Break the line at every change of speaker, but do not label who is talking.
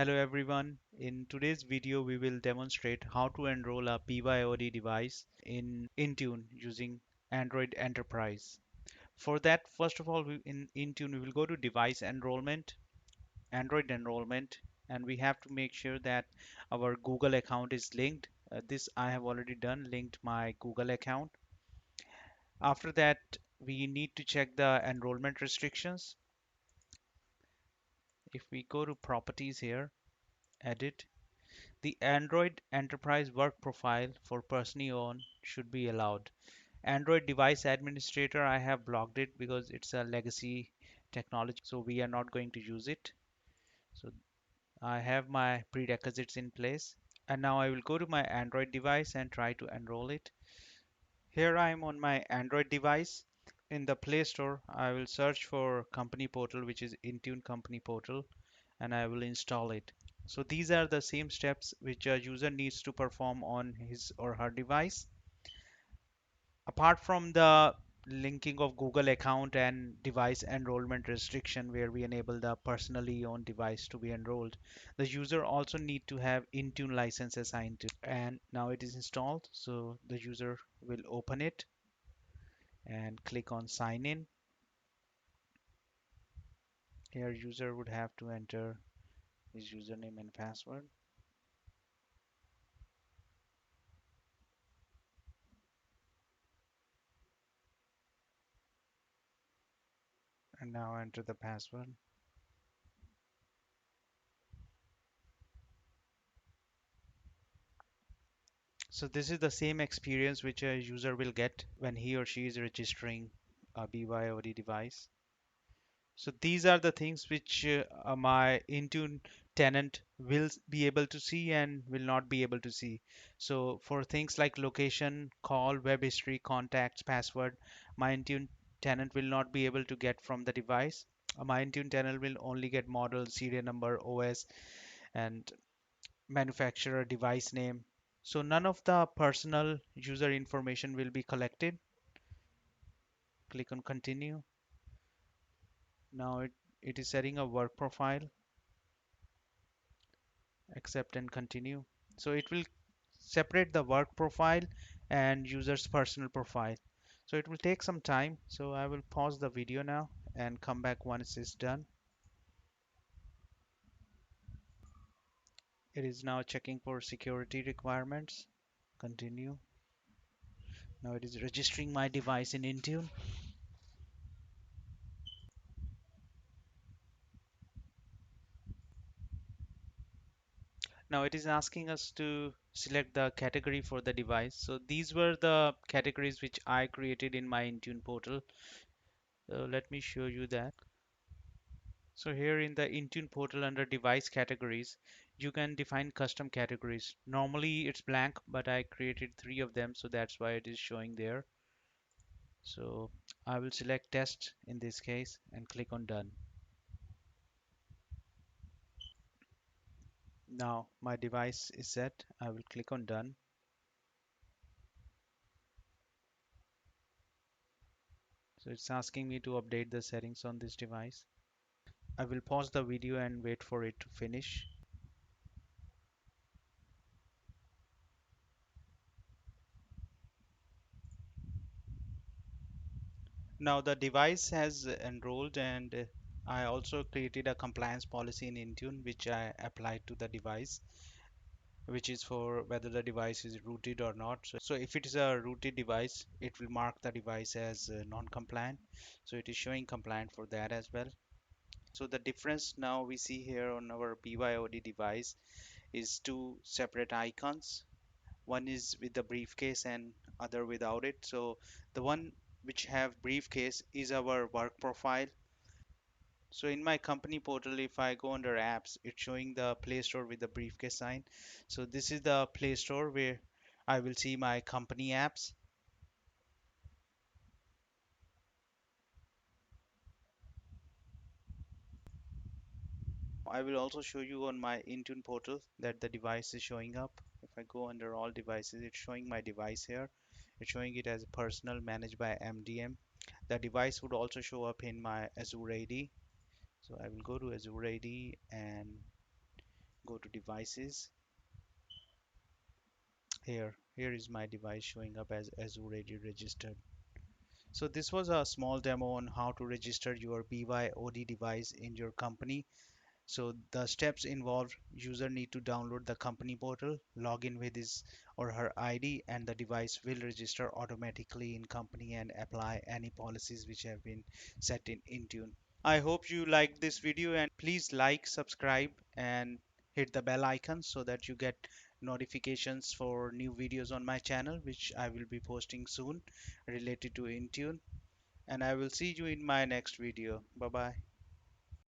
Hello everyone. In today's video, we will demonstrate how to enroll a BYOD device in Intune using Android Enterprise. For that, first of all, in Intune, we will go to Device Enrollment, Android Enrollment, and we have to make sure that our Google account is linked. This I have already done, linked my Google account. After that, we need to check the enrollment restrictions. If we go to Properties here, Edit, the Android Enterprise Work Profile for personally owned should be allowed. Android Device Administrator, I have blocked it because it's a legacy technology, so we are not going to use it. So I have my prerequisites in place. And now I will go to my Android device and try to enroll it. Here I am on my Android device. In the Play Store, I will search for company portal, which is Intune company portal, and I will install it. So these are the same steps which a user needs to perform on his or her device. Apart from the linking of Google account and device enrollment restriction where we enable the personally owned device to be enrolled, the user also need to have Intune license assigned to it. And now it is installed, so the user will open it and click on sign in. Here user would have to enter his username and password. And now enter the password. So this is the same experience which a user will get when he or she is registering a BYOD device. So these are the things which my Intune tenant will be able to see and will not be able to see. So for things like location, call, web history, contacts, password, my Intune tenant will not be able to get from the device. My Intune tenant will only get model, serial number, OS, and manufacturer, device name. So none of the personal user information will be collected. Click on continue. Now it is setting a work profile. Accept and continue. So it will separate the work profile and user's personal profile. So it will take some time. So I will pause the video now and come back once it's done. It is now checking for security requirements. Continue. Now it is registering my device in Intune. Now it is asking us to select the category for the device. So these were the categories which I created in my Intune portal. So let me show you that. So here in the Intune portal under device categories, you can define custom categories. Normally it's blank, but I created 3 of them, so that's why it is showing there. So I will select test in this case and click on done. Now my device is set. I will click on done. So it's asking me to update the settings on this device. I will pause the video and wait for it to finish. Now the device has enrolled, and I also created a compliance policy in Intune which I applied to the device, which is for whether the device is rooted or not. So if it is a rooted device, it will mark the device as non-compliant. So it is showing compliant for that as well. So the difference now we see here on our BYOD device is 2 separate icons. One is with the briefcase and other without it. So the one which have briefcase is our work profile. So in my company portal, if I go under apps, it's showing the Play Store with the briefcase sign. So this is the Play Store where I will see my company apps. I will also show you on my Intune portal that the device is showing up. If I go under all devices, it's showing my device here. It's showing it as personal managed by MDM. The device would also show up in my Azure AD. So I will go to Azure AD and go to devices. Here is my device showing up as already registered. So this was a small demo on how to register your BYOD device in your company. So the steps involved: user need to download the company portal, log in with his or her ID, and the device will register automatically in company and apply any policies which have been set in Intune. I hope you liked this video, and please like, subscribe, and hit the bell icon so that you get notifications for new videos on my channel, which I will be posting soon related to Intune. And I will see you in my next video. Bye bye.